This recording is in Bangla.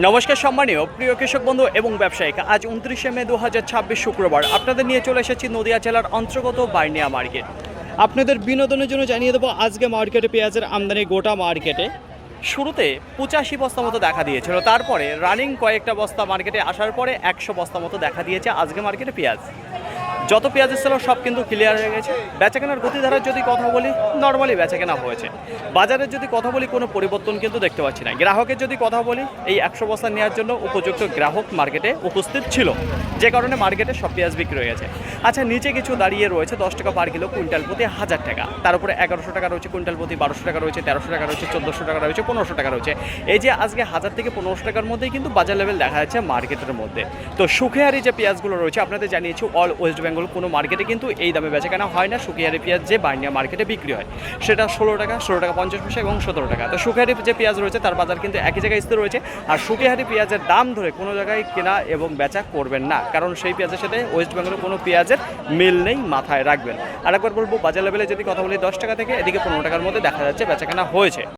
নমস্কার সম্মানীয় প্রিয় কৃষক বন্ধু এবং ব্যবসায়িক, আজ 29শে মে 2026 শুক্রবার আপনাদের নিয়ে চলে এসেছি নদিয়া জেলার অন্তর্গত বার্নিয়া মার্কেট। আপনাদের বিনোদনের জন্য জানিয়ে দেবো আজকে মার্কেটে পেঁয়াজের আমদানি গোটা মার্কেটে শুরুতে 85 বস্তা মতো দেখা দিয়েছিল, তারপরে রানিং কয়েকটা বস্তা মার্কেটে আসার পরে 100 বস্তা মতো দেখা দিয়েছে আজকে মার্কেটে পেঁয়াজ। যত পেঁয়াজের ছিল সব কিন্তু ক্লিয়ার হয়ে গেছে। বেচাকেনার গতিধারার যদি কথা বলি, নর্মালি বেচাকেনা হয়েছে। বাজারের যদি কথা বলি, কোনো পরিবর্তন কিন্তু দেখতে পাচ্ছি না। গ্রাহকের যদি কথা বলি, এই 100 বস্তা নেওয়ার জন্য উপযুক্ত গ্রাহক মার্কেটে উপস্থিত ছিল, যে কারণে মার্কেটে সব পেঁয়াজ বিক্রি হয়ে গেছে। আচ্ছা, নিচে কিছু দাঁড়িয়ে রয়েছে 10 টাকা পার কিলো, কুইন্টাল প্রতি 1000 টাকা, তার উপরে 1100 টাকা রয়েছে, কুইন্টাল প্রতি 1200 টাকা রয়েছে, 1300 টাকা রয়েছে, 1400 টাকা রয়েছে, 1500 টাকা রয়েছে। এই যে আজকে 1000 থেকে 1500 টাকার মধ্যেই কিন্তু বাজার লেভেল দেখা যাচ্ছে মার্কেটের মধ্যে। তো সুখেহারি যে পেঁয়াজগুলো রয়েছে আপনাদের জানিয়েছি, অল ওয়েস্ট বেঙ্গল কোনো মার্কেটে কিন্তু এই দামে বেচাকেনা হয় না। সুখেহারি পেঁয়াজ যে বার্নিয়া মার্কেটে বিক্রি হয় সেটা 16 টাকা, 50 পয়সা এবং 17 টাকা। তো সুখেহারি যে পেঁয়াজ রয়েছে তার বাজার কিন্তু একই জায়গায় স্থির রয়েছে। আর সুখেহারি পেঁয়াজের দাম ধরে কোনো জায়গায় কেনা এবং বেচা করবেন না, কারণ সেই পেঁয়াজের সাথে ওয়েস্ট বেঙ্গলের কোনো পেঁয়াজের মিল নেই, মাথায় রাখবেন। আর একবার বলবো, বাজার লেভেলে যদি কথা বলি 10 টাকা থেকে এদিকে 15 টাকার মধ্যে দেখা যাচ্ছে বেচাকেনা হয়েছে।